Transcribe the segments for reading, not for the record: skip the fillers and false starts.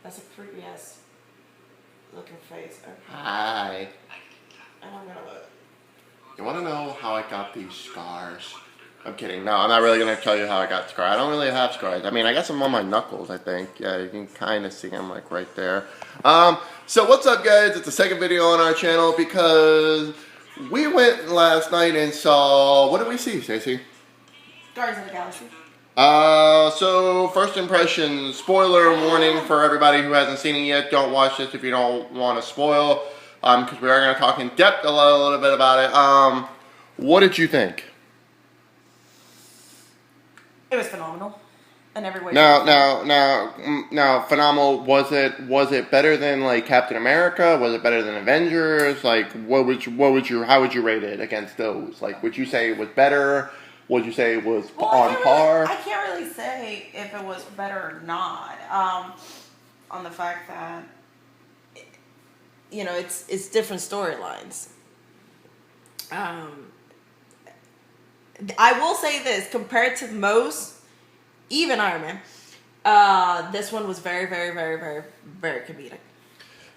That's a creepy ass looking face. Okay. Hi. And I'm gonna look. You want to know how I got these scars? I'm kidding. No, I'm not really going to tell you how I got scars. I don't really have scars. I mean, I got some on my knuckles, I think. Yeah, you can kind of see them, like, right there. So what's up, guys? It's the second video on our channel because we went last night and saw... What did we see, Stacey? Guardians of the Galaxy. So first impressions, spoiler warning for everybody who hasn't seen it yet. Don't watch this if you don't want to spoil, because we are going to talk in depth a little bit about it. What did you think? It was phenomenal in every way. Now, phenomenal. Was it better than like Captain America? Was it better than Avengers? Like, how would you rate it against those? Like, would you say it was better? Would you say it was on par? I can't really say if it was better or not. On the fact that it's different storylines. I will say this, compared to most, even Iron Man, this one was very, very, very, very, very comedic.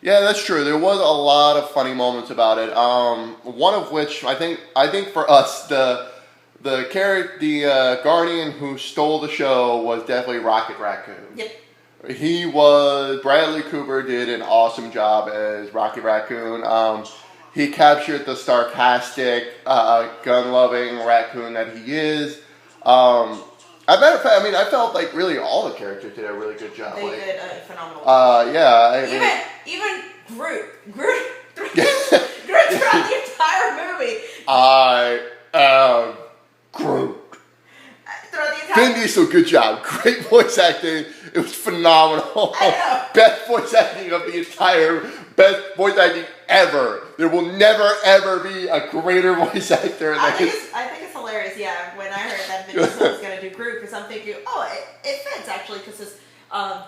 Yeah, that's true. There was a lot of funny moments about it. One of which I think for us the Guardian who stole the show was definitely Rocket Raccoon. Yep. Bradley Cooper did an awesome job as Rocket Raccoon. He captured the sarcastic, gun-loving raccoon that he is. I felt like really all the characters did a really good job. They did a phenomenal job. Yeah. Even Groot throughout the entire movie. I am Groot. Vin Diesel, good job. Great voice acting. It was phenomenal. Best voice acting of the best voice acting ever. There will never ever be a greater voice actor. I think it's hilarious. Yeah, when I heard that Vin Diesel was gonna do Groot, because I'm thinking, it fits actually, because his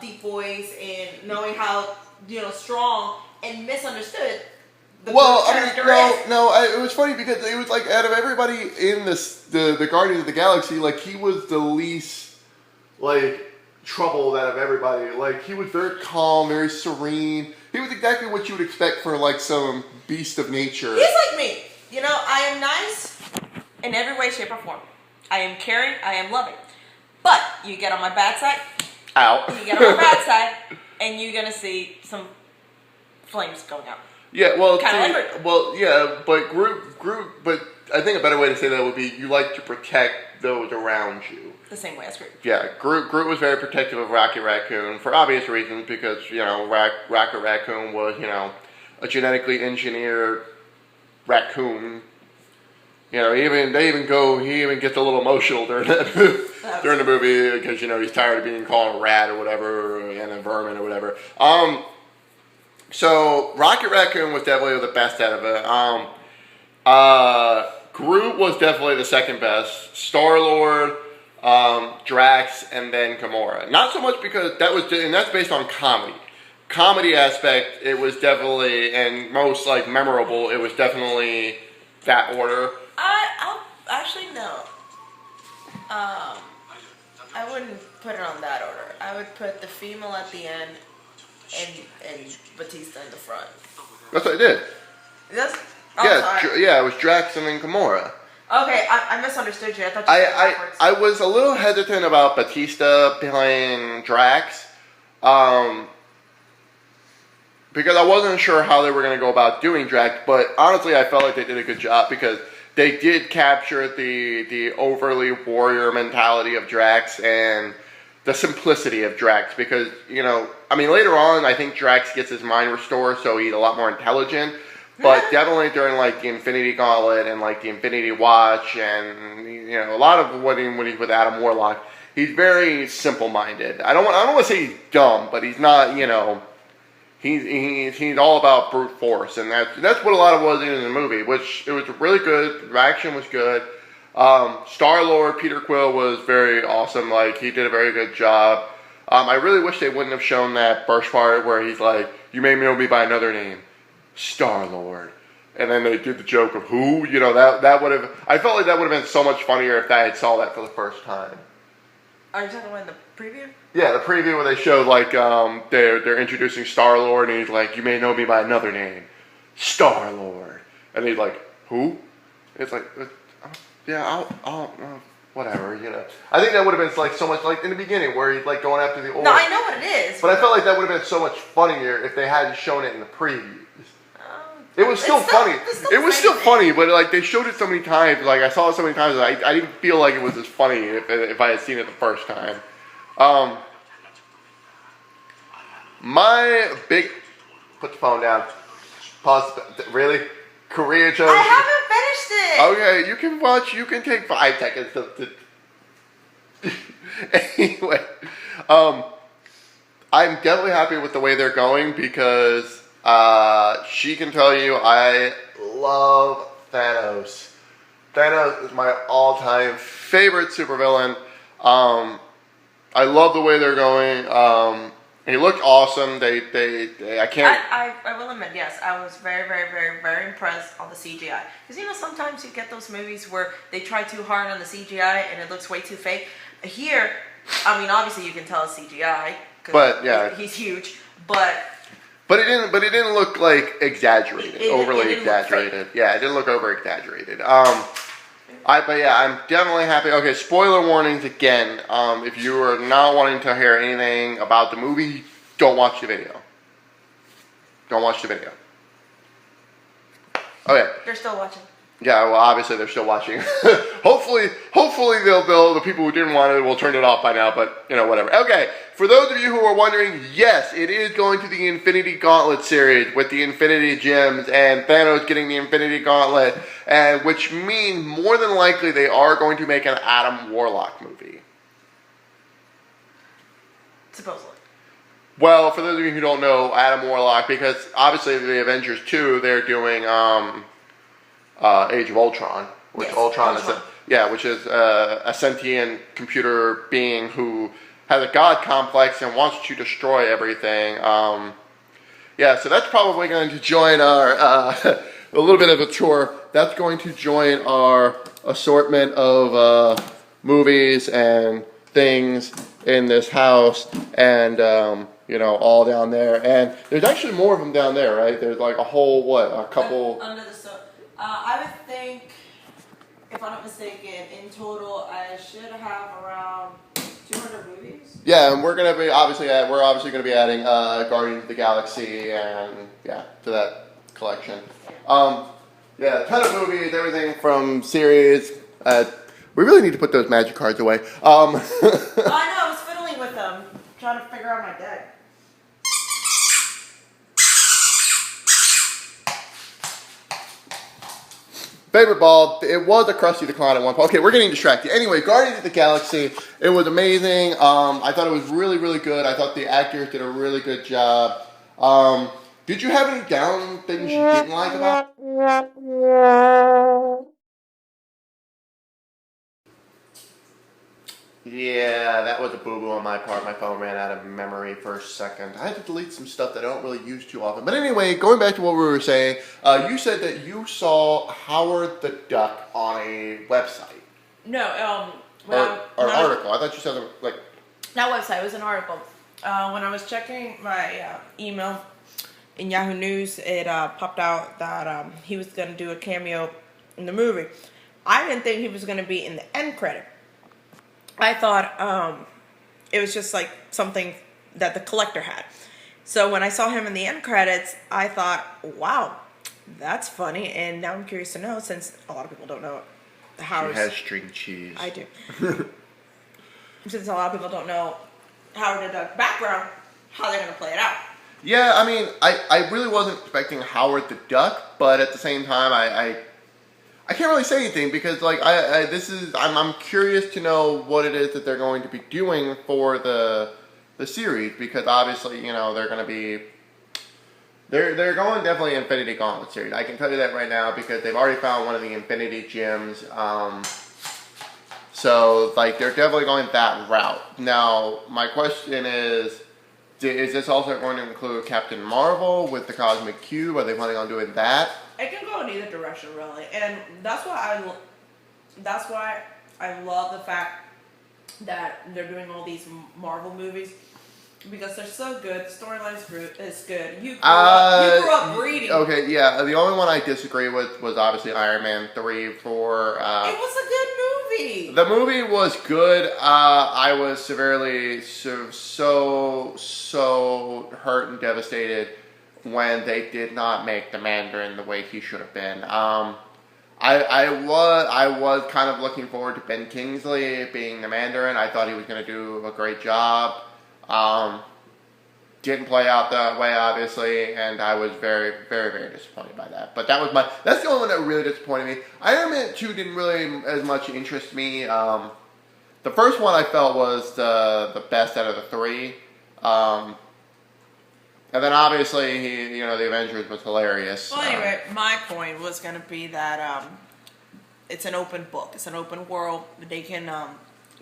deep voice and knowing how strong and misunderstood. It was funny because it was like out of everybody in the Guardians of the Galaxy, like he was the least like troubled out of everybody. Like he was very calm, very serene. He was exactly what you would expect for like some beast of nature. He's like me. I am nice in every way, shape, or form. I am caring. I am loving. But you get on my bad side. Out. You get on my bad side, and you're gonna see some flames going out. Yeah, well, but Groot. But I think a better way to say that would be you like to protect those around you. The same way as Groot. Yeah, Groot was very protective of Rocket Raccoon for obvious reasons because Rocket Raccoon was a genetically engineered raccoon. He even gets a little emotional during the movie because he's tired of being called a rat or whatever and a vermin or whatever. So Rocket Raccoon was definitely the best out of it. Groot was definitely the second best. Star-Lord, Drax, and then Gamora. Not so much because that's based on comedy aspect. It was definitely, and most like memorable. It was definitely that order. I'll actually no. I wouldn't put it on that order. I would put the female at the end. And Batista in the front. That's what I did. Sorry. It was Drax and then Gamora. Okay, I misunderstood you. I thought you said backwards. I was a little hesitant about Batista playing Drax, because I wasn't sure how they were going to go about doing Drax. But honestly, I felt like they did a good job because they did capture the overly warrior mentality of Drax and the simplicity of Drax, because later on I think Drax gets his mind restored, so he's a lot more intelligent. But definitely during like the Infinity Gauntlet and like the Infinity Watch and a lot of when he's with Adam Warlock, he's very simple-minded. I don't want to say he's dumb, but he's not. He's all about brute force, and that's what a lot of it was in the movie. Which it was really good. The action was good. Star-Lord, Peter Quill was very awesome. Like, he did a very good job. I really wish they wouldn't have shown that first part where he's like, you may know me by another name, Star-Lord. And then they did the joke of who, that would have, I felt like that would have been so much funnier if I had saw that for the first time. Are you talking about in the preview? Yeah, the preview where they showed like they're introducing Star Lord, and he's like, "You may know me by another name, Star Lord," and he's like, "Who?" It's like, yeah, I'll whatever, you know. I think that would have been like so much like in the beginning where he's like going after the old. No, I know what it is. But I felt like that would have been so much funnier if they hadn't shown it in the previews. It was still funny. It was still funny, but like they showed it so many times. Like I saw it so many times, I didn't feel like it was as funny if I had seen it the first time. My big put the phone down. Pause. Really, Korea shows. I haven't finished it. Okay, you can watch. You can take 5 seconds to anyway, I'm definitely happy with the way they're going because she can tell you I love Thanos. Thanos is my all-time favorite supervillain. I love the way they're going. He looked awesome. I can't. I will admit, yes, I was very, very, very, very impressed on the CGI. Because, you know, sometimes you get those movies where they try too hard on the CGI and it looks way too fake. Here, I mean, obviously you can tell it's CGI. But, yeah. He's huge. But it didn't look like exaggerated, overly it exaggerated. Yeah, it didn't look over exaggerated. But yeah, I'm definitely happy. Okay, spoiler warnings again. If you are not wanting to hear anything about the movie, don't watch the video. Don't watch the video. Okay. They're still watching. Yeah, well, obviously they're still watching. hopefully they'll the people who didn't want it will turn it off by now. But you know, whatever. Okay, for those of you who are wondering, yes, it is going to the Infinity Gauntlet series with the Infinity Gems and Thanos getting the Infinity Gauntlet, and which means more than likely they are going to make an Adam Warlock movie. Supposedly. Well, for those of you who don't know, Adam Warlock, because obviously the Avengers 2, they're doing Age of Ultron, which yes, Ultron is which is a sentient computer being who has a god complex and wants to destroy everything. So that's probably going to join our a little bit of a tour. That's going to join our assortment of movies and things in this house, and all down there. And there's actually more of them down there, right? There's like a couple. Under the sofa. I would think, if I'm not mistaken, in total I should have around 200 movies. Yeah, and we're obviously going to be adding Guardians of the Galaxy and to that collection. A ton of movies, everything from series. We really need to put those magic cards away. I know, I was fiddling with them, trying to figure out my deck. Favorite ball, it was a Krusty the Clown at one point. Okay, we're getting distracted. Anyway, Guardians of the Galaxy, it was amazing. I thought it was really, really good. I thought the actors did a really good job. Did you have any down things you didn't like about it? Yeah, that was a boo-boo on my part. My phone ran out of memory for a second. I had to delete some stuff that I don't really use too often. But anyway, going back to what we were saying, you said that you saw Howard the Duck on a website. No, or article. I thought you said like... Not website, it was an article. When I was checking my email in Yahoo News, it popped out that he was going to do a cameo in the movie. I didn't think he was going to be in the end credit. I thought it was just like something that the collector had. So when I saw him in the end credits, I thought, wow, that's funny. And now I'm curious to know, since a lot of people don't know Howard. She has string cheese. I do. Since a lot of people don't know Howard the Duck's background, how they're going to play it out. Yeah, I mean, I really wasn't expecting Howard the Duck, but at the same time, I can't really say anything because like I'm curious to know what it is that they're going to be doing for the series, because obviously they're going to be they're going definitely Infinity Gauntlet series. I can tell you that right now because they've already found one of the Infinity Gems. So like they're definitely going that route. Now my question is this also going to include Captain Marvel with the Cosmic Cube? Are they planning on doing that? It can go in either direction, really, and that's why I love the fact that they're doing all these Marvel movies because they're so good. The storyline is good. You grew up reading. Okay, yeah. The only one I disagree with was obviously Iron Man 3, 4. It was a good movie. The movie was good. I was severely so hurt and devastated when they did not make the Mandarin the way he should have been. I was kind of looking forward to Ben Kingsley being the Mandarin. I thought he was going to do a great job. Didn't play out that way, obviously, and I was very, very, very disappointed by that. But that's the only one that really disappointed me. Iron Man 2 didn't really as much interest me. The first one I felt was the best out of the three. And then obviously, the Avengers was hilarious. Well, anyway, my point was going to be that it's an open book. It's an open world. They can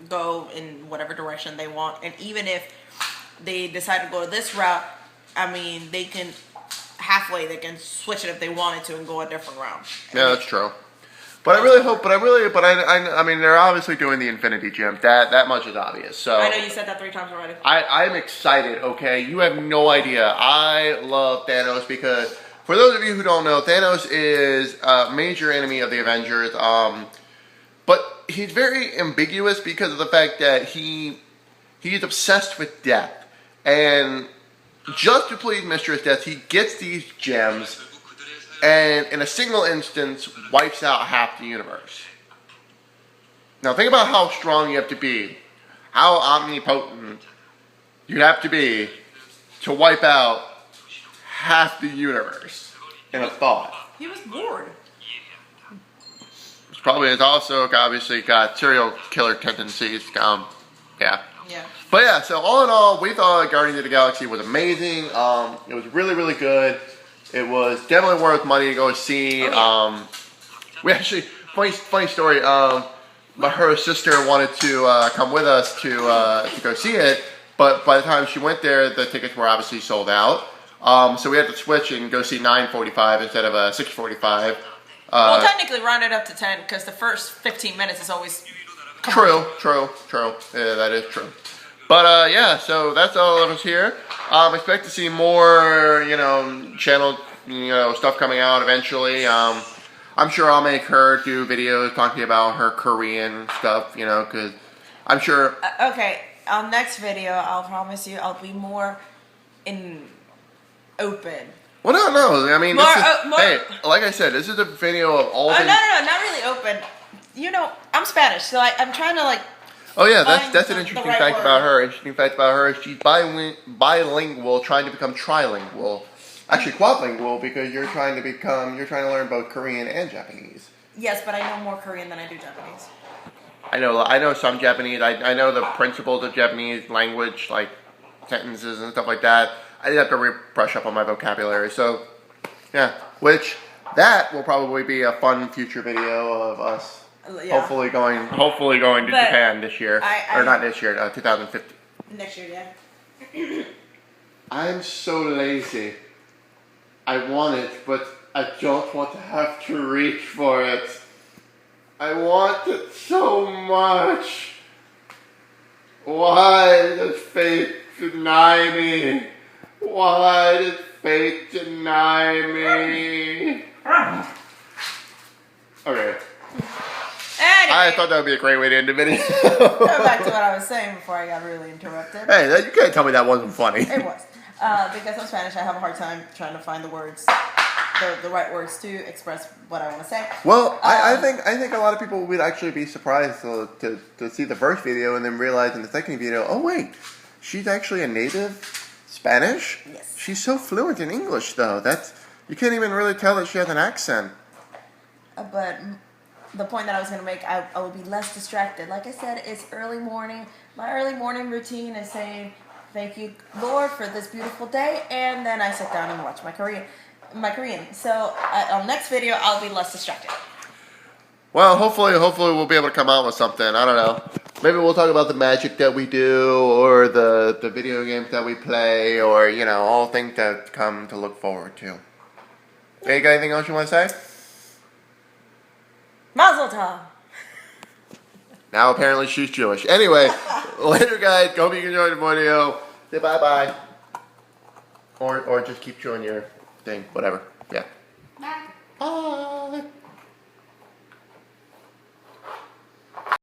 go in whatever direction they want. And even if they decide to go this route, I mean, they can switch it if they wanted to and go a different route. Yeah, that's true. But I mean, they're obviously doing the Infinity Gem. That much is obvious. So I know you said that 3 times already. I'm excited, okay? You have no idea. I love Thanos because, for those of you who don't know, Thanos is a major enemy of the Avengers. But he's very ambiguous because of the fact that he's obsessed with death. And just to please Mistress Death, he gets these gems and in a single instance wipes out half the universe. Now think about how strong you have to be, how omnipotent you have to be to wipe out half the universe in a thought. He was bored. It's also obviously got serial killer tendencies. Yeah. Yeah. But yeah, so all in all, we thought Guardians of the Galaxy was amazing. It was really, really good. It was definitely worth money to go see. We actually, funny story. Her sister wanted to come with us to go see it, but by the time she went there, the tickets were obviously sold out. So we had to switch and go see 9:45 instead of 6:45. Well, technically, round it up to 10 because the first 15 minutes is always true. Yeah, that is true. But yeah, so that's all of us here. Expect to see more, channel, stuff coming out eventually. I'm sure I'll make her do videos talking about her Korean stuff, because I'm sure. Okay, on next video, I'll promise you, I'll be more open. Well, no. I mean, hey, like I said, this is a video of all things. No, not really open. I'm Spanish, so I'm trying to Oh yeah, that's an interesting fact about her. Interesting fact about her is she's bilingual, trying to become trilingual. Actually, quadlingual because you're trying to learn both Korean and Japanese. Yes, but I know more Korean than I do Japanese. I know some Japanese. I know the principles of Japanese language, like sentences and stuff like that. I did have to brush up on my vocabulary. So, yeah, that will probably be a fun future video of us. Yeah. Hopefully going to Japan this year, or not this year, 2015. Next year, yeah. I'm so lazy. I want it, but I don't want to have to reach for it. I want it so much. Why does fate deny me? Why does fate deny me? Okay. Anyway, I thought that would be a great way to end the video. Go back to what I was saying before I got really interrupted. Hey, you can't tell me that wasn't funny. It was. Because I'm Spanish, I have a hard time trying to find the words, the right words to express what I want to say. Well, I think a lot of people would actually be surprised to see the first video and then realize in the second video, oh wait, she's actually a native Spanish? Yes. She's so fluent in English though. You can't even really tell that she has an accent. But the point that I was going to make, I would be less distracted. Like I said, it's early morning. My early morning routine is saying, thank you, Lord, for this beautiful day. And then I sit down and watch my Korean. So on next video, I'll be less distracted. Well, hopefully we'll be able to come out with something. I don't know. Maybe we'll talk about the magic that we do or the video games that we play or, all things that come to look forward to. Hey, you got anything else you want to say? Mazel tov. Now apparently she's Jewish. Anyway, later guys, hope you enjoyed the video. Say bye-bye. Or just keep chewing your thing, whatever. Yeah.